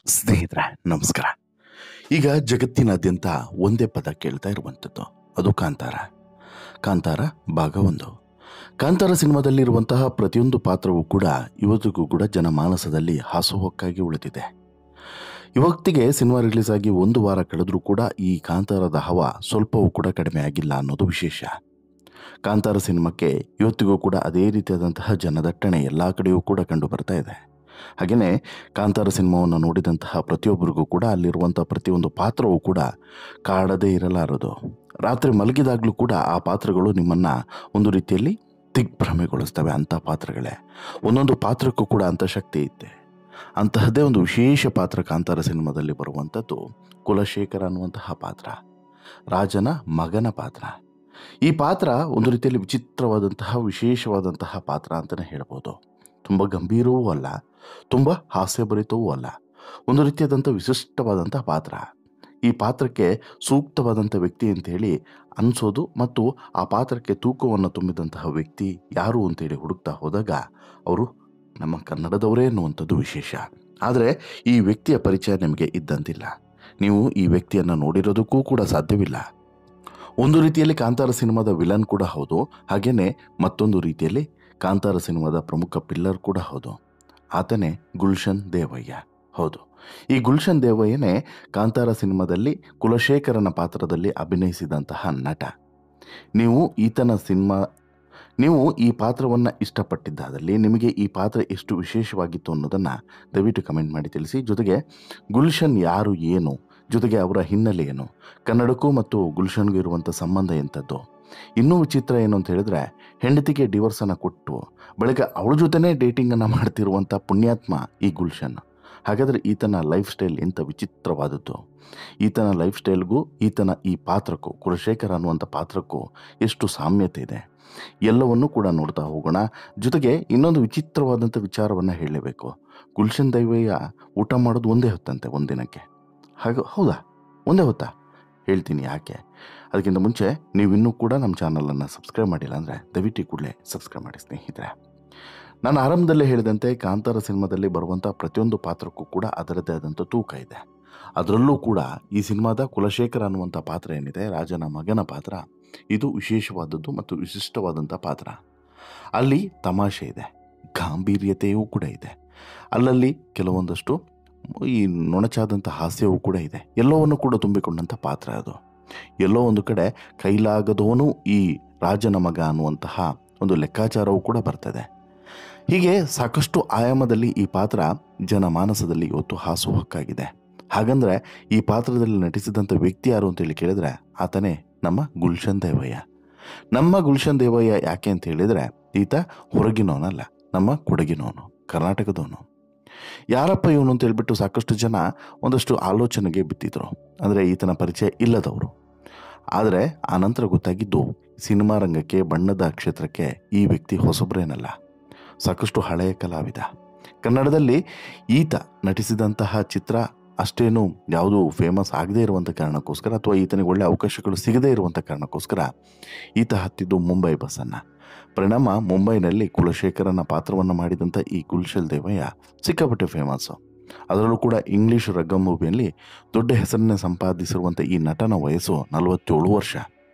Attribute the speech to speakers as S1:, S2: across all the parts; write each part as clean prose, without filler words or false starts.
S1: ಸ್ನೇಹಿತರೆ, ನಮಸ್ಕಾರ. ಈಗ ಜಗತ್ತಿನಾದ್ಯಂತ ಒಂದೇ ಪದ ಕೇಳ್ತಾ ಇರುವಂಥದ್ದು, ಅದು ಕಾಂತಾರ. ಕಾಂತಾರ ಭಾಗ 1. ಕಾಂತಾರ ಸಿನಿಮಾದಲ್ಲಿರುವಂತಹ ಪ್ರತಿಯೊಂದು ಪಾತ್ರವೂ ಕೂಡ ಇವತ್ತಿಗೂ ಕೂಡ ಜನಮಾನಸದಲ್ಲಿ ಹಾಸುಹೊಕ್ಕಾಗಿ ಉಳಿದಿದೆ. ಇವತ್ತಿಗೆ ಸಿನಿಮಾ ರಿಲೀಸ್ ಆಗಿ 1 ವಾರ ಕಳೆದರೂ ಕೂಡ ಈ ಕಾಂತಾರದ ಹವಾ ಸ್ವಲ್ಪವೂ ಕೂಡ ಕಡಿಮೆ ಆಗಿಲ್ಲ ಅನ್ನೋದು ವಿಶೇಷ. ಕಾಂತಾರ ಸಿನಿಮಾಕ್ಕೆ ಇವತ್ತಿಗೂ ಕೂಡ ಅದೇ ರೀತಿಯಾದಂತಹ ಜನದಟ್ಟಣೆ ಎಲ್ಲ ಕಡೆಯೂ ಕೂಡ ಕಂಡು ಬರ್ತಾ ಇದೆ. ಹಾಗೆಯೇ ಕಾಂತಾರ ಸಿನಿಮಾವನ್ನು ನೋಡಿದಂತಹ ಪ್ರತಿಯೊಬ್ಬರಿಗೂ ಕೂಡ ಅಲ್ಲಿರುವಂಥ ಪ್ರತಿಯೊಂದು ಪಾತ್ರವೂ ಕೂಡ ಕಾಡದೇ ಇರಲಾರದು. ರಾತ್ರಿ ಮಲಗಿದಾಗಲೂ ಕೂಡ ಆ ಪಾತ್ರಗಳು ನಿಮ್ಮನ್ನು ಒಂದು ರೀತಿಯಲ್ಲಿ ದಿಗ್ಭ್ರಮೆಗೊಳಿಸ್ತವೆ. ಅಂಥ ಪಾತ್ರಗಳೇ, ಒಂದೊಂದು ಪಾತ್ರಕ್ಕೂ ಕೂಡ ಅಂಥ ಶಕ್ತಿ ಇದೆ. ಅಂತಹದ್ದೇ ಒಂದು ವಿಶೇಷ ಪಾತ್ರ ಕಾಂತಾರ ಸಿನಿಮಾದಲ್ಲಿ ಬರುವಂಥದ್ದು ಕುಲಶೇಖರ ಅನ್ನುವಂತಹ ಪಾತ್ರ, ರಾಜನ ಮಗನ ಪಾತ್ರ. ಈ ಪಾತ್ರ ಒಂದು ರೀತಿಯಲ್ಲಿ ವಿಚಿತ್ರವಾದಂತಹ ವಿಶೇಷವಾದಂತಹ ಪಾತ್ರ ಅಂತಲೇ ಹೇಳ್ಬೋದು. ತುಂಬ ಗಂಭೀರವೂ ಅಲ್ಲ, ತುಂಬ ಹಾಸ್ಯಭರಿತವೂ ಅಲ್ಲ, ಒಂದು ರೀತಿಯಾದಂಥ ವಿಶಿಷ್ಟವಾದಂಥ ಪಾತ್ರ. ಈ ಪಾತ್ರಕ್ಕೆ ಸೂಕ್ತವಾದಂಥ ವ್ಯಕ್ತಿ ಅಂತೇಳಿ ಅನಿಸೋದು ಮತ್ತು ಆ ಪಾತ್ರಕ್ಕೆ ತೂಕವನ್ನು ತುಂಬಿದಂತಹ ವ್ಯಕ್ತಿ ಯಾರು ಅಂತೇಳಿ ಹುಡುಕ್ತಾ ಹೋದಾಗ ಅವರು ನಮ್ಮ ಕನ್ನಡದವರೇ ಅನ್ನುವಂಥದ್ದು ವಿಶೇಷ. ಆದರೆ ಈ ವ್ಯಕ್ತಿಯ ಪರಿಚಯ ನಿಮಗೆ ಇದ್ದಂತಿಲ್ಲ, ನೀವು ಈ ವ್ಯಕ್ತಿಯನ್ನು ನೋಡಿರೋದಕ್ಕೂ ಕೂಡ ಸಾಧ್ಯವಿಲ್ಲ. ಒಂದು ರೀತಿಯಲ್ಲಿ ಕಾಂತಾರ ಸಿನಿಮಾದ ವಿಲನ್ ಕೂಡ ಹೌದು, ಹಾಗೆಯೇ ಮತ್ತೊಂದು ರೀತಿಯಲ್ಲಿ ಕಾಂತಾರ ಸಿನಿಮಾದ ಪ್ರಮುಖ ಪಿಲ್ಲರ್ ಕೂಡ ಹೌದು. ಆತನೇ ಗುಲ್ಷನ್ ದೇವಯ್ಯ. ಹೌದು, ಈ ಗುಲ್ಷನ್ ದೇವಯ್ಯನೇ ಕಾಂತಾರ ಸಿನಿಮಾದಲ್ಲಿ ಕುಲಶೇಖರನ ಪಾತ್ರದಲ್ಲಿ ಅಭಿನಯಿಸಿದಂತಹ ನಟ. ನೀವು ಈ ಪಾತ್ರವನ್ನು ಇಷ್ಟಪಟ್ಟಿದ್ದಾದಲ್ಲಿ ನಿಮಗೆ ಈ ಪಾತ್ರ ಎಷ್ಟು ವಿಶೇಷವಾಗಿತ್ತು ಅನ್ನೋದನ್ನು ದಯವಿಟ್ಟು ಕಮೆಂಟ್ ಮಾಡಿ ತಿಳಿಸಿ. ಜೊತೆಗೆ ಗುಲ್ಷನ್ ಯಾರು, ಏನು, ಜೊತೆಗೆ ಅವರ ಹಿನ್ನೆಲೆ ಏನು, ಕನ್ನಡಕ್ಕೂ ಮತ್ತು ಗುಲ್ಷನ್ಗೂ ಇರುವಂಥ ಸಂಬಂಧ ಎಂಥದ್ದು. ಇನ್ನೂ ವಿಚಿತ್ರ ಏನು ಅಂತ ಹೇಳಿದ್ರೆ, ಹೆಂಡತಿಗೆ ಡಿವೋರ್ಸನ್ನು ಕೊಟ್ಟು ಬಳಿಕ ಅವಳ ಜೊತೆನೇ ಡೇಟಿಂಗನ್ನು ಮಾಡ್ತಿರುವಂಥ ಪುಣ್ಯಾತ್ಮ ಈ ಗುಲ್ಷನ್. ಹಾಗಾದರೆ ಈತನ ಲೈಫ್ ಸ್ಟೈಲ್ ಎಂಥ ವಿಚಿತ್ರವಾದದ್ದು. ಈತನ ಲೈಫ್ ಸ್ಟೈಲ್ಗೂ ಈತನ ಈ ಪಾತ್ರಕ್ಕೂ, ಕುಲಶೇಖರ ಅನ್ನುವಂಥ ಪಾತ್ರಕ್ಕೂ ಎಷ್ಟು ಸಾಮ್ಯತೆ ಇದೆ, ಎಲ್ಲವನ್ನೂ ಕೂಡ ನೋಡ್ತಾ ಹೋಗೋಣ. ಜೊತೆಗೆ ಇನ್ನೊಂದು ವಿಚಿತ್ರವಾದಂಥ ವಿಚಾರವನ್ನು ಹೇಳಲೇಬೇಕು. ಗುಲ್ಷನ್ ದೇವಯ್ಯ ಊಟ ಮಾಡೋದು ಒಂದೇ ಹೊತ್ತಂತೆ ಒಂದಿನಕ್ಕೆ. ಹೌದಾ, ಒಂದೇ ಹೊತ್ತಾ? ಹೇಳ್ತೀನಿ ಯಾಕೆ. ಅದಕ್ಕಿಂತ ಮುಂಚೆ ನೀವಿನ್ನೂ ಕೂಡ ನಮ್ಮ ಚಾನಲನ್ನು ಸಬ್ಸ್ಕ್ರೈಬ್ ಮಾಡಿಲ್ಲ ಅಂದರೆ ದಯವಿಟ್ಟು ಕೂಡಲೇ ಸಬ್ಸ್ಕ್ರೈಬ್ ಮಾಡಿ ಸ್ನೇಹಿತರೆ. ನಾನು ಆರಂಭದಲ್ಲೇ ಹೇಳಿದಂತೆ ಕಾಂತಾರ ಸಿನಿಮಾದಲ್ಲಿ ಬರುವಂಥ ಪ್ರತಿಯೊಂದು ಪಾತ್ರಕ್ಕೂ ಕೂಡ ಅದರದ್ದೇ ಆದಂಥ ತೂಕ ಇದೆ. ಅದರಲ್ಲೂ ಕೂಡ ಈ ಸಿನಿಮಾದ ಕುಲಶೇಖರ ಅನ್ನುವಂಥ ಪಾತ್ರ ಏನಿದೆ, ರಾಜನ ಮಗನ ಪಾತ್ರ, ಇದು ವಿಶೇಷವಾದದ್ದು ಮತ್ತು ವಿಶಿಷ್ಟವಾದಂಥ ಪಾತ್ರ. ಅಲ್ಲಿ ತಮಾಷೆ ಇದೆ, ಗಾಂಭೀರ್ಯತೆಯೂ ಕೂಡ ಇದೆ, ಅಲ್ಲಲ್ಲಿ ಕೆಲವೊಂದಷ್ಟು ಈ ನೊಣಚಾದಂಥ ಹಾಸ್ಯವೂ ಕೂಡ ಇದೆ. ಎಲ್ಲವನ್ನು ಕೂಡ ತುಂಬಿಕೊಂಡಂಥ ಪಾತ್ರ ಅದು. ಎಲ್ಲೋ ಒಂದು ಕಡೆ ಕೈಲಾಗದವನು ಈ ರಾಜನ ಮಗ ಅನ್ನುವಂತಹ ಒಂದು ಲೆಕ್ಕಾಚಾರವೂ ಕೂಡ ಬರ್ತದೆ. ಹೀಗೆ ಸಾಕಷ್ಟು ಆಯಾಮದಲ್ಲಿ ಈ ಪಾತ್ರ ಜನಮಾನಸದಲ್ಲಿ ಇವತ್ತು ಹಾಸುಹೊಕ್ಕಾಗಿದೆ. ಹಾಗಂದರೆ ಈ ಪಾತ್ರದಲ್ಲಿ ನಟಿಸಿದಂಥ ವ್ಯಕ್ತಿ ಯಾರು ಅಂತೇಳಿ ಕೇಳಿದರೆ ಆತನೇ ನಮ್ಮ ಗುಲ್ಷನ್ ದೇವಯ್ಯ. ನಮ್ಮ ಗುಲ್ಷನ್ ದೇವಯ್ಯ ಯಾಕೆ ಅಂತ ಹೇಳಿದರೆ, ಈತ ಹೊರಗಿನವನಲ್ಲ, ನಮ್ಮ ಕೊಡಗಿನವನು, ಕರ್ನಾಟಕದವನು. ಯಾರಪ್ಪ ಇವನು ಅಂತ ಹೇಳ್ಬಿಟ್ಟು ಸಾಕಷ್ಟು ಜನ ಒಂದಷ್ಟು ಆಲೋಚನೆಗೆ ಬಿದ್ದಿದ್ರು, ಅಂದರೆ ಈತನ ಪರಿಚಯ ಇಲ್ಲದವರು. ಆದರೆ ಆನಂತರ ಗೊತ್ತಾಗಿದ್ದು, ಸಿನಿಮಾ ರಂಗಕ್ಕೆ, ಬಣ್ಣದ ಕ್ಷೇತ್ರಕ್ಕೆ ಈ ವ್ಯಕ್ತಿ ಹೊಸಬ್ರೇನಲ್ಲ, ಸಾಕಷ್ಟು ಹಳೆಯ ಕಲಾವಿದ. ಕನ್ನಡದಲ್ಲಿ ಈತ ನಟಿಸಿದಂತಹ ಚಿತ್ರ ಅಷ್ಟೇನು ಯಾವುದೂ ಫೇಮಸ್ ಆಗದೇ ಇರುವಂಥ ಕಾರಣಕ್ಕೋಸ್ಕರ, ಅಥವಾ ಈತನಿಗೆ ಒಳ್ಳೆಯ ಅವಕಾಶಗಳು ಸಿಗದೇ ಇರುವಂಥ ಕಾರಣಕ್ಕೋಸ್ಕರ ಈತ ಹತ್ತಿದ್ದು ಮುಂಬೈ ಬಸ್ಸನ್ನು. ಪರಿಣಾಮ ಮುಂಬೈನಲ್ಲಿ ಕುಲಶೇಖರನ ಪಾತ್ರವನ್ನು ಮಾಡಿದಂಥ ಈ ಗುಲ್ಷನ್ ದೇವಯ್ಯ ಸಿಕ್ಕಾಪಟ್ಟೆ ಫೇಮಸ್ಸು. ಅದರಲ್ಲೂ ಕೂಡ ಇಂಗ್ಲೀಷ್ ರಂಗಭೂಮಿಯಲ್ಲಿ ದೊಡ್ಡ ಹೆಸರನ್ನೇ ಸಂಪಾದಿಸಿರುವಂಥ ಈ ನಟನ ವಯಸ್ಸು 47 ವರ್ಷ.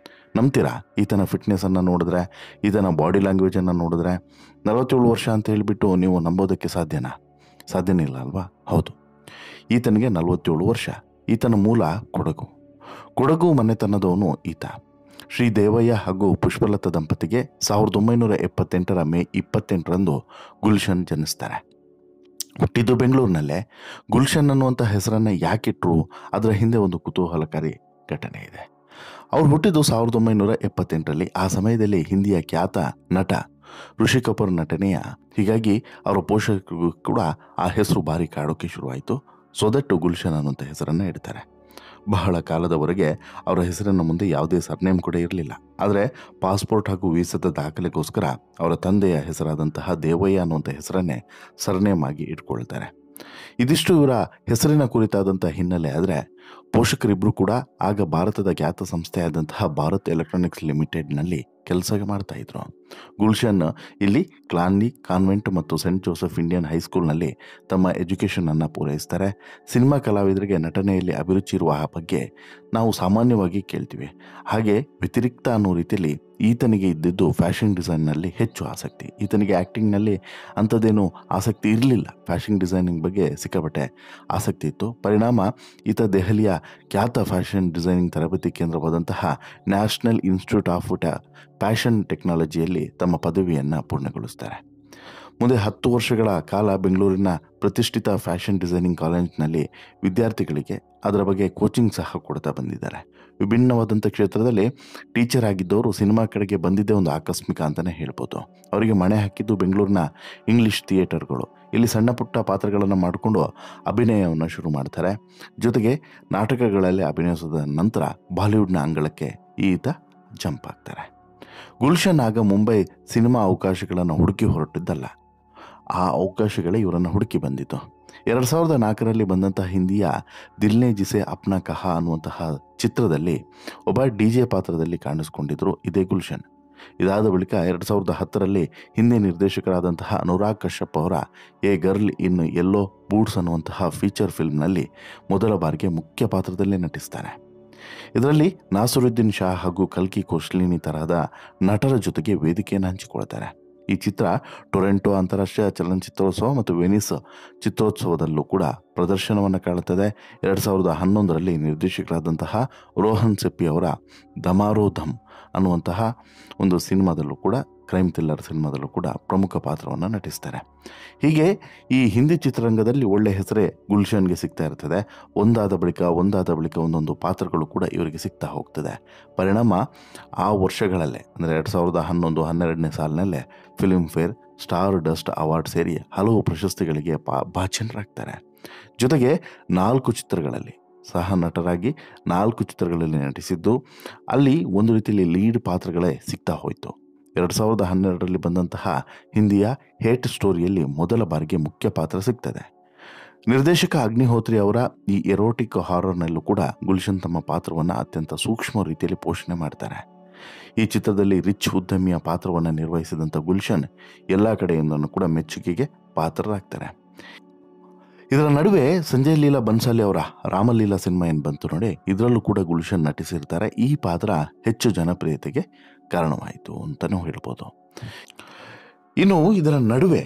S1: ನಂಬ್ತೀರಾ? ಈತನ ಫಿಟ್ನೆಸ್ಸನ್ನು ನೋಡಿದ್ರೆ, ಈತನ ಬಾಡಿ ಲ್ಯಾಂಗ್ವೇಜನ್ನು ನೋಡಿದ್ರೆ 47 ವರ್ಷ ಅಂತ ಹೇಳಿಬಿಟ್ಟು ನೀವು ನಂಬೋದಕ್ಕೆ ಸಾಧ್ಯನೇ ಇಲ್ಲ ಅಲ್ವಾ? ಹೌದು, ಈತನಿಗೆ 47 ವರ್ಷ. ಈತನ ಮೂಲ ಕೊಡಗು ಮನೆತನದವನು ಈತ. ಶ್ರೀ ದೇವಯ್ಯ ಹಾಗೂ ಪುಷ್ಪಲತಾ ದಂಪತಿಗೆ 1978 ಮೇ 28 ಗುಲ್ಷನ್ ಜನಿಸ್ತಾರೆ. ಹುಟ್ಟಿದ್ದು ಬೆಂಗಳೂರಿನಲ್ಲೇ. ಗುಲ್ಷನ್ ಅನ್ನುವಂಥ ಹೆಸರನ್ನು ಯಾಕಿಟ್ರು, ಅದರ ಹಿಂದೆ ಒಂದು ಕುತೂಹಲಕಾರಿ ಘಟನೆ ಇದೆ. ಅವ್ರು ಹುಟ್ಟಿದ್ದು 1978. ಆ ಸಮಯದಲ್ಲಿ ಹಿಂದಿಯ ಖ್ಯಾತ ನಟ ಋಷಿ ಕಪೂರ್ ನಟನೆಯ, ಹೀಗಾಗಿ ಅವರ ಪೋಷಕರಿಗೂ ಕೂಡ ಆ ಹೆಸರು ಭಾರಿ ಕಾಡೋಕ್ಕೆ ಶುರುವಾಯಿತು. ಸೊದಟ್ಟು ಗುಲ್ಷನ್ ಅನ್ನುವಂಥ ಹೆಸರನ್ನು ಇಡ್ತಾರೆ. ಬಹಳ ಕಾಲದವರೆಗೆ ಅವರ ಹೆಸರಿನ ಮುಂದೆ ಯಾವುದೇ ಸರ್ನೇಮ್ ಕೂಡ ಇರಲಿಲ್ಲ. ಆದರೆ ಪಾಸ್ಪೋರ್ಟ್ ಹಾಗೂ ವೀಸಾದ ದಾಖಲೆಗೋಸ್ಕರ ಅವರ ತಂದೆಯ ಹೆಸರಾದಂತಹ ದೇವಯ್ಯ ಅನ್ನುವಂಥ ಹೆಸರನ್ನೇ ಸರ್ನೇಮ್ ಆಗಿ ಇಟ್ಕೊಳ್ತಾರೆ. ಇದಿಷ್ಟು ಇವರ ಹೆಸರಿನ ಕುರಿತಾದಂಥ ಹಿನ್ನೆಲೆ. ಆದರೆ ಪೋಷಕರಿಬ್ಬರು ಕೂಡ ಆಗ ಭಾರತದ ಖ್ಯಾತ ಸಂಸ್ಥೆಯಾದಂತಹ ಭಾರತ್ ಎಲೆಕ್ಟ್ರಾನಿಕ್ಸ್ ಲಿಮಿಟೆಡ್ನಲ್ಲಿ ಕೆಲಸ ಮಾಡ್ತಾಯಿದ್ರು. ಗುಲ್ಶನ್ ಇಲ್ಲಿ ಕ್ಲಾನ್ಲಿ ಕಾನ್ವೆಂಟ್ ಮತ್ತು ಸೆಂಟ್ ಜೋಸೆಫ್ ಇಂಡಿಯನ್ ಹೈಸ್ಕೂಲ್ನಲ್ಲಿ ತಮ್ಮ ಎಜುಕೇಷನನ್ನು ಪೂರೈಸ್ತಾರೆ. ಸಿನಿಮಾ ಕಲಾವಿದರಿಗೆ ನಟನೆಯಲ್ಲಿ ಅಭಿರುಚಿ ಇರುವ ಬಗ್ಗೆ ನಾವು ಸಾಮಾನ್ಯವಾಗಿ ಕೇಳ್ತೀವಿ. ಹಾಗೆ ವ್ಯತಿರಿಕ್ತ ಅನ್ನೋ ರೀತಿಯಲ್ಲಿ ಈತನಿಗೆ ಇದ್ದಿದ್ದು ಫ್ಯಾಷನ್ ಡಿಸೈನ್ನಲ್ಲಿ ಹೆಚ್ಚು ಆಸಕ್ತಿ. ಈತನಿಗೆ ಆ್ಯಕ್ಟಿಂಗ್ನಲ್ಲಿ ಅಂಥದ್ದೇನು ಆಸಕ್ತಿ ಇರಲಿಲ್ಲ. ಫ್ಯಾಷನ್ ಡಿಸೈನಿಂಗ್ ಬಗ್ಗೆ ಸಿಕ್ಕಾಪಟ್ಟೆ ಆಸಕ್ತಿ ಇತ್ತು. ಪರಿಣಾಮ ಈತ ದೆಹಲಿಯ ಖ್ಯಾತ ಫ್ಯಾಷನ್ ಡಿಸೈನಿಂಗ್ ತರಬೇತಿ ಕೇಂದ್ರವಾದಂತಹ ನ್ಯಾಷನಲ್ ಇನ್ಸ್ಟಿಟ್ಯೂಟ್ ಆಫ್ ಫ್ಯಾಷನ್ ಟೆಕ್ನಾಲಜಿಯಲ್ಲಿ ತಮ್ಮ ಪದವಿಯನ್ನು ಪೂರ್ಣಗೊಳಿಸ್ತಾರೆ. ಮುಂದೆ 10 ವರ್ಷಗಳ ಕಾಲ ಬೆಂಗಳೂರಿನ ಪ್ರತಿಷ್ಠಿತ ಫ್ಯಾಷನ್ ಡಿಸೈನಿಂಗ್ ಕಾಲೇಜಿನಲ್ಲಿ ವಿದ್ಯಾರ್ಥಿಗಳಿಗೆ ಅದರ ಬಗ್ಗೆ ಕೋಚಿಂಗ್ ಸಹ ಕೊಡ್ತಾ ಬಂದಿದ್ದಾರೆ. ವಿಭಿನ್ನವಾದಂಥ ಕ್ಷೇತ್ರದಲ್ಲಿ ಟೀಚರ್ ಆಗಿದ್ದವರು ಸಿನಿಮಾ ಕಡೆಗೆ ಬಂದಿದ್ದೇ ಒಂದು ಆಕಸ್ಮಿಕ ಅಂತಲೇ ಹೇಳ್ಬೋದು. ಅವರಿಗೆ ಮಣೆ ಹಾಕಿದ್ದು ಬೆಂಗಳೂರಿನ ಇಂಗ್ಲಿಷ್ ಥಿಯೇಟರ್ಗಳು. ಇಲ್ಲಿ ಸಣ್ಣ ಪುಟ್ಟ ಪಾತ್ರಗಳನ್ನು ಮಾಡಿಕೊಂಡು ಅಭಿನಯವನ್ನು ಶುರು ಮಾಡ್ತಾರೆ. ಜೊತೆಗೆ ನಾಟಕಗಳಲ್ಲಿ ಅಭಿನಯಿಸಿದ ನಂತರ ಬಾಲಿವುಡ್ನ ಅಂಗಳಕ್ಕೆ ಈತ ಜಂಪ್ ಆಗ್ತಾರೆ. ಗುಲ್ಶನ್ ಆಗ ಮುಂಬೈ ಸಿನಿಮಾ ಅವಕಾಶಗಳನ್ನು ಹುಡುಕಿ ಹೊರಟಿದ್ದಲ್ಲ, ಆ ಅವಕಾಶಗಳೇ ಇವರನ್ನು ಹುಡುಕಿ ಬಂದಿತ್ತು. 2004ರಲ್ಲಿ ಬಂದಂತಹ ಹಿಂದಿಯ ದಿಲ್ನೇ ಜಿಸೆ ಅಪ್ನಾ ಕಹಾ ಅನ್ನುವಂತಹ ಚಿತ್ರದಲ್ಲಿ ಒಬ್ಬ DJ ಪಾತ್ರದಲ್ಲಿ ಕಾಣಿಸ್ಕೊಂಡಿದ್ರು ಇದೇ ಗುಲ್ಶನ್. ಇದಾದ ಬಳಿಕ 2010ರಲ್ಲಿ ಹಿಂದಿ ನಿರ್ದೇಶಕರಾದಂತಹ ಅನುರಾಗ್ ಕಶ್ಯಪ್ ಅವರ A girl in yellow boots ಅನ್ನುವಂತಹ ಫೀಚರ್ ಫಿಲ್ಮ್ನಲ್ಲಿ ಮೊದಲ ಬಾರಿಗೆ ಮುಖ್ಯ ಪಾತ್ರದಲ್ಲೇ ನಟಿಸ್ತಾರೆ. ಇದರಲ್ಲಿ ನಾಸಿರುದ್ದೀನ್ ಶಾ ಹಾಗೂ ಕಲ್ಕಿ ಕೋಶ್ಲಿನಿ ತರಹದ ನಟರ ಜೊತೆಗೆ ವೇದಿಕೆಯನ್ನು ಹಂಚಿಕೊಳ್ತಾರೆ. ಈ ಚಿತ್ರ ಟೊರೆಂಟೊ ಅಂತಾರಾಷ್ಟ್ರೀಯ ಚಲನಚಿತ್ರೋತ್ಸವ ಮತ್ತು ವೆನಿಸ್ ಚಿತ್ರೋತ್ಸವದಲ್ಲೂ ಕೂಡ ಪ್ರದರ್ಶನವನ್ನು ಕಾಣುತ್ತದೆ. 2011ರಲ್ಲಿ ನಿರ್ದೇಶಕರಾದಂತಹ ರೋಹನ್ ಸೆಪ್ಪಿ ಅವರ ಧಮಾರೋ ಧಮ್ ಅನ್ನುವಂತಹ ಒಂದು ಸಿನಿಮಾದಲ್ಲೂ ಕೂಡ, ಕ್ರೈಮ್ ಥ್ರಿಲ್ಲರ್ ಸಿನಿಮಾದಲ್ಲೂ ಕೂಡ ಪ್ರಮುಖ ಪಾತ್ರವನ್ನು ನಟಿಸ್ತಾರೆ. ಹೀಗೆ ಈ ಹಿಂದಿ ಚಿತ್ರರಂಗದಲ್ಲಿ ಒಳ್ಳೆ ಹೆಸರೇ ಗುಲ್ಶನ್ಗೆ ಸಿಗ್ತಾ ಇರ್ತದೆ. ಒಂದಾದ ಬಳಿಕ ಒಂದೊಂದು ಪಾತ್ರಗಳು ಕೂಡ ಇವರಿಗೆ ಸಿಗ್ತಾ ಹೋಗ್ತದೆ. ಪರಿಣಾಮ ಆ ವರ್ಷಗಳಲ್ಲೇ ಅಂದರೆ 2011-12ನೇ ಸಾಲಿನಲ್ಲೇ Filmfare, Stardust award ಸೇರಿ ಹಲವು ಪ್ರಶಸ್ತಿಗಳಿಗೆ ಭಾಜನರಾಗ್ತಾರೆ. ಜೊತೆಗೆ 4 ಚಿತ್ರಗಳಲ್ಲಿ ಸಹ ನಟರಾಗಿ 4 ಚಿತ್ರಗಳಲ್ಲಿ ನಟಿಸಿದ್ದು ಅಲ್ಲಿ ಒಂದು ರೀತಿಯಲ್ಲಿ ಲೀಡ್ ಪಾತ್ರಗಳೇ ಸಿಗ್ತಾ ಹೋಯಿತು. 2012ರಲ್ಲಿ ಬಂದಂತಹ ಹಿಂದಿಯ ಹೇಟ್ ಸ್ಟೋರಿಯಲ್ಲಿ ಮೊದಲ ಬಾರಿಗೆ ಮುಖ್ಯ ಪಾತ್ರ ಸಿಗ್ತದೆ. ನಿರ್ದೇಶಕ ಅಗ್ನಿಹೋತ್ರಿ ಅವರ ಈ ಎರೋಟಿಕ್ ಹಾರರ್ನಲ್ಲೂ ಕೂಡ ಗುಲ್ಶನ್ ತಮ್ಮ ಪಾತ್ರವನ್ನು ಅತ್ಯಂತ ಸೂಕ್ಷ್ಮ ರೀತಿಯಲ್ಲಿ ಪೋಷಣೆ ಮಾಡ್ತಾರೆ. ಈ ಚಿತ್ರದಲ್ಲಿ ರಿಚ್ ಉದ್ಯಮಿಯ ಪಾತ್ರವನ್ನು ನಿರ್ವಹಿಸಿದಂಥ ಗುಲ್ಶನ್ ಎಲ್ಲ ಕಡೆಯಿಂದನೂ ಕೂಡ ಮೆಚ್ಚುಗೆಗೆ ಪಾತ್ರರಾಗ್ತಾರೆ. ಇದರ ನಡುವೆ ಸಂಜಯ್ ಲೀಲಾ ಬನ್ಸಾಲಿ ಅವರ ರಾಮಲೀಲಾ ಸಿನಿಮಾ ಏನು ಬಂತು ನೋಡಿ, ಇದರಲ್ಲೂ ಕೂಡ ಗುಲ್ಶನ್ ನಟಿಸಿರ್ತಾರೆ. ಈ ಪಾತ್ರ ಹೆಚ್ಚು ಜನಪ್ರಿಯತೆಗೆ ಕಾರಣವಾಯಿತು ಅಂತಲೂ ಹೇಳ್ಬೋದು. ಇನ್ನು ಇದರ ನಡುವೆ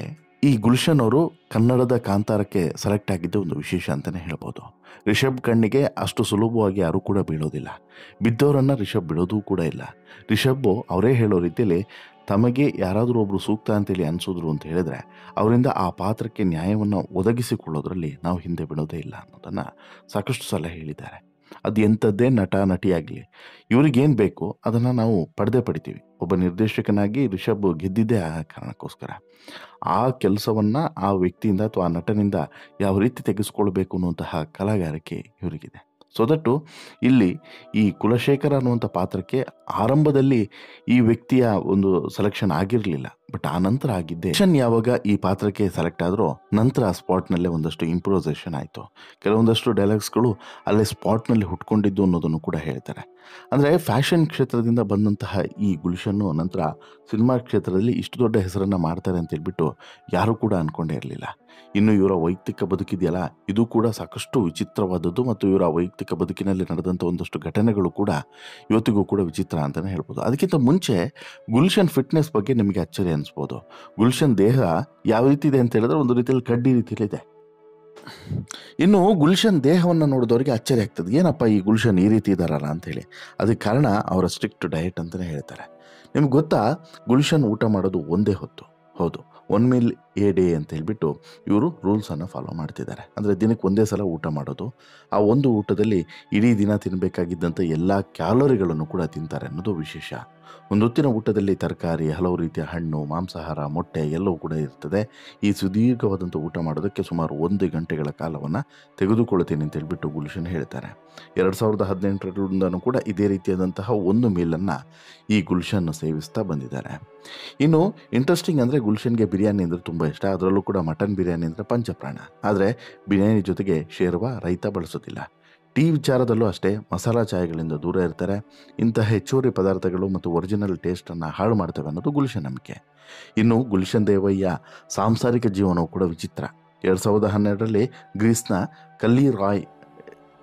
S1: ಈ ಗುಲ್ಶನ್ ಅವರು ಕನ್ನಡದ ಕಾಂತಾರಕ್ಕೆ ಸೆಲೆಕ್ಟ್ ಆಗಿದ್ದು ಒಂದು ವಿಶೇಷ ಅಂತಲೇ ಹೇಳ್ಬೋದು. ರಿಷಬ್ ಕಣ್ಣಿಗೆ ಅಷ್ಟು ಸುಲಭವಾಗಿ ಯಾರೂ ಕೂಡ ಬೀಳೋದಿಲ್ಲ. ಬಿದ್ದವರನ್ನು ರಿಷಬ್ ಬಿಡೋದೂ ಕೂಡ ಇಲ್ಲ. ರಿಷಬ್ಬು ಅವರೇ ಹೇಳೋ ರೀತಿಯಲ್ಲಿ ತಮಗೆ ಯಾರಾದರೂ ಒಬ್ಬರು ಸೂಕ್ತ ಅಂತೇಳಿ ಅನಿಸಿದ್ರು ಅಂತ ಹೇಳಿದ್ರೆ ಅವರಿಂದ ಆ ಪಾತ್ರಕ್ಕೆ ನ್ಯಾಯವನ್ನು ಒದಗಿಸಿಕೊಳ್ಳೋದ್ರಲ್ಲಿ ನಾವು ಹಿಂದೆ ಬಿಡೋದೇ ಇಲ್ಲ ಅನ್ನೋದನ್ನು ಸಾಕಷ್ಟು ಸಲ ಹೇಳಿದ್ದಾರೆ. ಅದು ಎಂಥದ್ದೇ ನಟ ನಟಿಯಾಗಲಿ, ಇವ್ರಿಗೇನು ಬೇಕು ಅದನ್ನು ನಾವು ಪಡಿತೀವಿ. ಒಬ್ಬ ನಿರ್ದೇಶಕನಾಗಿ ರಿಷಬ್ ಗೆದ್ದಿದ್ದೇ ಆ ಕಾರಣಕ್ಕೋಸ್ಕರ. ಆ ಕೆಲಸವನ್ನು ಆ ವ್ಯಕ್ತಿಯಿಂದ ಅಥವಾ ಆ ನಟನಿಂದ ಯಾವ ರೀತಿ ತೆಗೆದುಕೊಳ್ಬೇಕು ಅನ್ನುವಂತಹ ಕಲಾಗಾರಿಕೆ ಇವರಿಗಿದೆ. ಸೊ ದಟ್ಟು ಇಲ್ಲಿ ಈ ಕುಲಶೇಖರ ಅನ್ನುವಂಥ ಪಾತ್ರಕ್ಕೆ ಆರಂಭದಲ್ಲಿ ಈ ವ್ಯಕ್ತಿಯ ಒಂದು ಸೆಲೆಕ್ಷನ್ ಆಗಿರಲಿಲ್ಲ, ಬಟ್ ಆ ನಂತರ ಆಗಿದ್ದೆ. ಯಾವಾಗ ಈ ಪಾತ್ರಕ್ಕೆ ಸೆಲೆಕ್ಟ್ ಆದರೂ ನಂತರ ಸ್ಪಾಟ್ನಲ್ಲೇ ಒಂದಷ್ಟು ಇಂಪ್ರೂವೈಸೇಷನ್ ಆಯಿತು. ಕೆಲವೊಂದಷ್ಟು ಡೈಲಾಗ್ಸ್ಗಳು ಅಲ್ಲೇ ಸ್ಪಾಟ್ನಲ್ಲಿ ಹುಟ್ಕೊಂಡಿದ್ದು ಅನ್ನೋದನ್ನು ಕೂಡ ಹೇಳ್ತಾರೆ. ಅಂದರೆ ಫ್ಯಾಷನ್ ಕ್ಷೇತ್ರದಿಂದ ಬಂದಂತಹ ಈ ಗುಲ್ಶನ್ನು ನಂತರ ಸಿನಿಮಾ ಕ್ಷೇತ್ರದಲ್ಲಿ ಇಷ್ಟು ದೊಡ್ಡ ಹೆಸರನ್ನು ಮಾಡ್ತಾರೆ ಅಂತ ಹೇಳ್ಬಿಟ್ಟು ಯಾರೂ ಕೂಡ ಅಂದ್ಕೊಂಡೇ ಇರಲಿಲ್ಲ. ಇನ್ನು ಇವರ ವೈಯಕ್ತಿಕ ಬದುಕಿದೆಯಲ್ಲ, ಇದು ಕೂಡ ಸಾಕಷ್ಟು ವಿಚಿತ್ರವಾದದ್ದು ಮತ್ತು ಇವರ ವೈಯಕ್ತಿಕ ಬದುಕಿನಲ್ಲಿ ನಡೆದಂಥ ಒಂದಷ್ಟು ಘಟನೆಗಳು ಕೂಡ ಇವತ್ತಿಗೂ ಕೂಡ ವಿಚಿತ್ರ ಅಂತಲೇ ಹೇಳ್ಬೋದು. ಅದಕ್ಕಿಂತ ಮುಂಚೆ ಗುಲ್ಶನ್ ಫಿಟ್ನೆಸ್ ಬಗ್ಗೆ ನಿಮಗೆ ಅಚ್ಚರಿ ಅನಿಸ್ಬೋದು. ಗುಲ್ಶನ್ ದೇಹ ಯಾವ ರೀತಿ ಇದೆ ಅಂತ ಹೇಳಿದ್ರೆ ಒಂದು ರೀತಿಯಲ್ಲಿ ಕಡ್ಡಿ ರೀತಿಯಲ್ಲಿದೆ. ಇನ್ನು ಗುಲ್ಶನ್ ದೇಹವನ್ನು ನೋಡಿದವರಿಗೆ ಅಚ್ಚರಿ ಆಗ್ತದೆ, ಏನಪ್ಪ ಈ ಗುಲ್ಶನ್ ಈ ರೀತಿ ಇದ್ದಾರಲ್ಲ ಅಂಥೇಳಿ. ಅದಕ್ಕೆ ಕಾರಣ ಅವರ ಸ್ಟ್ರಿಕ್ಟ್ ಡಯಟ್ ಅಂತಲೇ ಹೇಳ್ತಾರೆ. ನಿಮ್ಗೆ ಗೊತ್ತಾ, ಗುಲ್ಶನ್ ಊಟ ಮಾಡೋದು ಒಂದೇ ಹೊತ್ತು, ಹೌದು 1 ಮೀಲ್ ಎ ಡೇ ಅಂತ ಹೇಳ್ಬಿಟ್ಟು ಇವರು ರೂಲ್ಸನ್ನು ಫಾಲೋ ಮಾಡ್ತಿದ್ದಾರೆ. ಅಂದರೆ ದಿನಕ್ಕೆ ಒಂದೇ ಸಲ ಊಟ ಮಾಡೋದು. ಆ ಒಂದು ಊಟದಲ್ಲಿ ಇಡೀ ದಿನ ತಿನ್ನಬೇಕಾಗಿದ್ದಂಥ ಎಲ್ಲ ಕ್ಯಾಲೋರಿಗಳನ್ನು ಕೂಡ ತಿಂತಾರೆ ಅನ್ನೋದು ವಿಶೇಷ. ಒಂದು ಹೊತ್ತಿನ ಊಟದಲ್ಲಿ ತರಕಾರಿ, ಹಲವು ರೀತಿಯ ಹಣ್ಣು, ಮಾಂಸಾಹಾರ, ಮೊಟ್ಟೆ ಎಲ್ಲವೂ ಕೂಡ ಇರ್ತದೆ. ಈ ಸುದೀರ್ಘವಾದಂಥ ಊಟ ಮಾಡೋದಕ್ಕೆ ಸುಮಾರು 1 ಗಂಟೆಗಳ ಕಾಲವನ್ನು ತೆಗೆದುಕೊಳ್ತೀನಿ ಅಂತ ಹೇಳ್ಬಿಟ್ಟು ಗುಲ್ಶನ್ ಹೇಳ್ತಾರೆ. 2018ರಿಂದನೂ ಕೂಡ ಇದೇ ರೀತಿಯಾದಂತಹ ಒಂದು ಮೀಲನ್ನು ಈ ಗುಲ್ಶನ್ ಸೇವಿಸ್ತಾ ಬಂದಿದ್ದಾರೆ. ಇನ್ನು ಇಂಟ್ರೆಸ್ಟಿಂಗ್ ಅಂದರೆ ಗುಲ್ಶನ್ಗೆ ಬಿರಿಯಾನಿ ಅಂದರೆ ತುಂಬ ಇಷ್ಟ. ಅದರಲ್ಲೂ ಕೂಡ ಮಟನ್ ಬಿರಿಯಾನಿ ಅಂದರೆ ಪಂಚಪ್ರಾಣ. ಆದರೆ ಬಿರಿಯಾನಿ ಜೊತೆಗೆ ಶೇರ್ವಾ ರೈತ ಬಳಸೋದಿಲ್ಲ. ಟೀ ವಿಚಾರದಲ್ಲೂ ಅಷ್ಟೇ ಮಸಾಲಾ ಚಾಯಗಳಿಂದ ದೂರ ಇರ್ತಾರೆ. ಇಂತಹ ಹೆಚ್ಚುವರಿ ಪದಾರ್ಥಗಳು ಮತ್ತು ಒರಿಜಿನಲ್ ಟೇಸ್ಟನ್ನು ಹಾಳು ಮಾಡ್ತವೆ ಅನ್ನೋದು ಗುಲ್ಶನ್ ನಂಬಿಕೆ. ಇನ್ನು ಗುಲ್ಶನ್ ದೇವಯ್ಯ ಸಾಂಸಾರಿಕ ಜೀವನವು ಕೂಡ ವಿಚಿತ್ರ. 2012ರಲ್ಲಿ ಗ್ರೀಸ್ನ ಕಲ್ಲಿ ರಾಯ್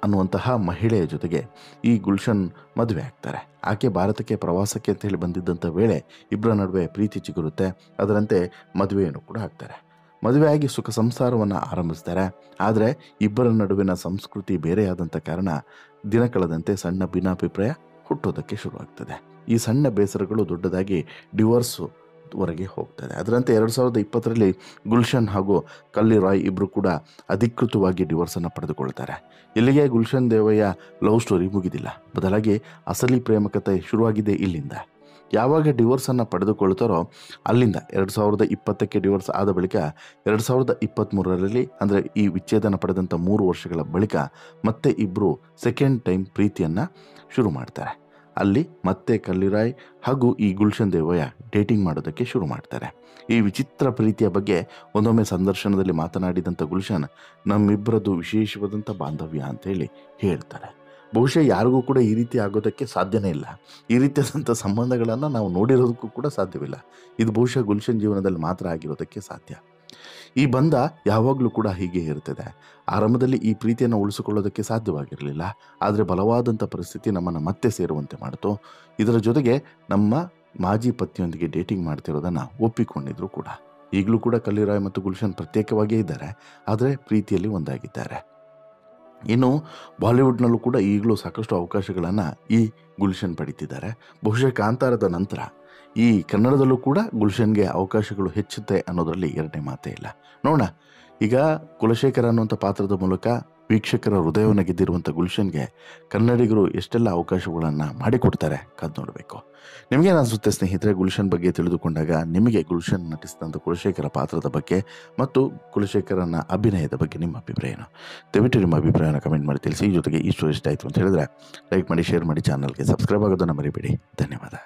S1: ಅನ್ನುವಂತಹ ಮಹಿಳೆಯ ಜೊತೆಗೆ ಈ ಗುಲ್ಶನ್ ಮದುವೆ ಆಗ್ತಾರೆ. ಆಕೆ ಭಾರತಕ್ಕೆ ಪ್ರವಾಸಕ್ಕೆ ಅಂತ ಹೇಳಿ ಬಂದಿದ್ದಂಥ ವೇಳೆ ಇಬ್ಬರ ನಡುವೆ ಪ್ರೀತಿ ಚಿಗುರುತ್ತೆ. ಅದರಂತೆ ಮದುವೆಯನ್ನು ಕೂಡ ಆಗ್ತಾರೆ. ಮದುವೆಯಾಗಿ ಸುಖ ಸಂಸಾರವನ್ನು ಆರಂಭಿಸ್ತಾರೆ. ಆದರೆ ಇಬ್ಬರ ನಡುವಿನ ಸಂಸ್ಕೃತಿ ಬೇರೆಯಾದಂಥ ಕಾರಣ ದಿನ ಕಳೆದಂತೆ ಸಣ್ಣ ಭಿನ್ನಾಭಿಪ್ರಾಯ ಹುಟ್ಟೋದಕ್ಕೆ ಶುರುವಾಗ್ತದೆ. ಈ ಸಣ್ಣ ಬೇಸರಗಳು ದೊಡ್ಡದಾಗಿ ಡಿವೋರ್ಸ್ವರೆಗೆ ಹೋಗ್ತದೆ. ಅದರಂತೆ 2020ರಲ್ಲಿ ಗುಲ್ಶನ್ ಹಾಗೂ ಕಲ್ಲಿ ರಾಯ್ ಇಬ್ಬರು ಕೂಡ ಅಧಿಕೃತವಾಗಿ ಡಿವೋರ್ಸನ್ನು ಪಡೆದುಕೊಳ್ತಾರೆ. ಇಲ್ಲಿಗೆ ಗುಲ್ಶನ್ ದೇವಯ್ಯ ಲವ್ ಸ್ಟೋರಿ ಮುಗಿದಿಲ್ಲ. ಬದಲಾಗಿ ಅಸಲಿ ಪ್ರೇಮಕತೆ ಶುರುವಾಗಿದೆ ಇಲ್ಲಿಂದ. ಯಾವಾಗ ಡಿವೋರ್ಸನ್ನು ಪಡೆದುಕೊಳ್ತಾರೋ ಅಲ್ಲಿಂದ 2020ಕ್ಕೆ ಡಿವೋರ್ಸ್ ಆದ ಬಳಿಕ 2023ರಲ್ಲಿ ಅಂದರೆ ಈ ವಿಚ್ಛೇದನ ಪಡೆದಂಥ 3 ವರ್ಷಗಳ ಬಳಿಕ ಮತ್ತೆ ಇಬ್ಬರು ಸೆಕೆಂಡ್ ಟೈಮ್ ಪ್ರೀತಿಯನ್ನು ಶುರು ಮಾಡ್ತಾರೆ. ಅಲ್ಲಿ ಮತ್ತೆ ಕಲ್ಲಿರಾಯ್ ಹಾಗೂ ಈ ಗುಲ್ಶನ್ ದೇವಯ್ಯ ಡೇಟಿಂಗ್ ಮಾಡೋದಕ್ಕೆ ಶುರು ಮಾಡ್ತಾರೆ. ಈ ವಿಚಿತ್ರ ಪ್ರೀತಿಯ ಬಗ್ಗೆ ಒಂದೊಮ್ಮೆ ಸಂದರ್ಶನದಲ್ಲಿ ಮಾತನಾಡಿದಂಥ ಗುಲ್ಶನ್ ನಮ್ಮಿಬ್ಬರದ್ದು ವಿಶೇಷವಾದಂಥ ಬಾಂಧವ್ಯ ಅಂತೇಳಿ ಹೇಳ್ತಾರೆ. ಬಹುಶಃ ಯಾರಿಗೂ ಕೂಡ ಈ ರೀತಿ ಆಗೋದಕ್ಕೆ ಸಾಧ್ಯನೇ ಇಲ್ಲ. ಈ ರೀತಿಯಾದಂಥ ಸಂಬಂಧಗಳನ್ನು ನಾವು ನೋಡಿರೋದಕ್ಕೂ ಕೂಡ ಸಾಧ್ಯವಿಲ್ಲ. ಇದು ಬಹುಶಃ ಗುಲ್ಶನ್ ಜೀವನದಲ್ಲಿ ಮಾತ್ರ ಆಗಿರೋದಕ್ಕೆ ಸಾಧ್ಯ. ಈ ಬಂಧ ಯಾವಾಗಲೂ ಕೂಡ ಹೀಗೆ ಇರ್ತದೆ. ಆರಂಭದಲ್ಲಿ ಈ ಪ್ರೀತಿಯನ್ನು ಉಳಿಸಿಕೊಳ್ಳೋದಕ್ಕೆ ಸಾಧ್ಯವಾಗಿರಲಿಲ್ಲ. ಆದರೆ ಬಲವಾದಂಥ ಪರಿಸ್ಥಿತಿ ನಮ್ಮನ್ನು ಮತ್ತೆ ಸೇರುವಂತೆ ಮಾಡಿತು. ಇದರ ಜೊತೆಗೆ ನಮ್ಮ ಮಾಜಿ ಪತಿಯೊಂದಿಗೆ ಡೇಟಿಂಗ್ ಮಾಡ್ತಿರೋದನ್ನು ಒಪ್ಪಿಕೊಂಡಿದ್ರು ಕೂಡ. ಈಗಲೂ ಕೂಡ ಕಲ್ಲಿರಾಯ್ ಮತ್ತು ಗುಲ್ಶನ್ ಪ್ರತ್ಯೇಕವಾಗಿಯೇ ಇದ್ದಾರೆ, ಆದರೆ ಪ್ರೀತಿಯಲ್ಲಿ ಒಂದಾಗಿದ್ದಾರೆ. ಇನ್ನು ಬಾಲಿವುಡ್ನಲ್ಲೂ ಕೂಡ ಈಗಲೂ ಸಾಕಷ್ಟು ಅವಕಾಶಗಳನ್ನು ಈ ಗುಲ್ಶನ್ ಪಡೀತಿದ್ದಾರೆ. ಬಹುಶಃ ಕಾಂತಾರದ ನಂತರ ಈ ಕನ್ನಡದಲ್ಲೂ ಕೂಡ ಗುಲ್ಶನ್ಗೆ ಅವಕಾಶಗಳು ಹೆಚ್ಚುತ್ತೆ ಅನ್ನೋದರಲ್ಲಿ ಎರಡನೇ ಮಾತೇ ಇಲ್ಲ. ನೋಡೋಣ, ಈಗ ಕುಲಶೇಖರ ಅನ್ನುವಂಥ ಪಾತ್ರದ ಮೂಲಕ ವೀಕ್ಷಕರ ಹೃದಯವನ್ನು ಗೆದ್ದಿರುವಂಥ ಗುಲ್ಶನ್ಗೆ ಕನ್ನಡಿಗರು ಎಷ್ಟೆಲ್ಲ ಅವಕಾಶಗಳನ್ನು ಮಾಡಿಕೊಡ್ತಾರೆ ಕಾದು ನೋಡಬೇಕು. ನಿಮಗೇನು ಅನಿಸುತ್ತೆ ಸ್ನೇಹಿತರೆ? ಗುಲ್ಶನ್ ಬಗ್ಗೆ ತಿಳಿದುಕೊಂಡಾಗ ನಿಮಗೆ ಗುಲ್ಶನ್ ನಟಿಸಿದಂಥ ಕುಲಶೇಖರ ಪಾತ್ರದ ಬಗ್ಗೆ ಮತ್ತು ಕುಲಶೇಖರನ ಅಭಿನಯದ ಬಗ್ಗೆ ನಿಮ್ಮ ಅಭಿಪ್ರಾಯ ಏನು? ದಯವಿಟ್ಟು ನಿಮ್ಮ ಅಭಿಪ್ರಾಯನ ಕಮೆಂಟ್ ಮಾಡಿ ತಿಳಿಸಿ. ಜೊತೆಗೆ ಈ ಸ್ಟೋರಿ ಇಷ್ಟ ಆಯಿತು ಅಂತ ಹೇಳಿದ್ರೆ ಲೈಕ್ ಮಾಡಿ, ಶೇರ್ ಮಾಡಿ, ಚಾನಲ್ಗೆ ಸಬ್ಸ್ಕ್ರೈಬ್ ಆಗೋದನ್ನು ಮರಿಬೇಡಿ. ಧನ್ಯವಾದ.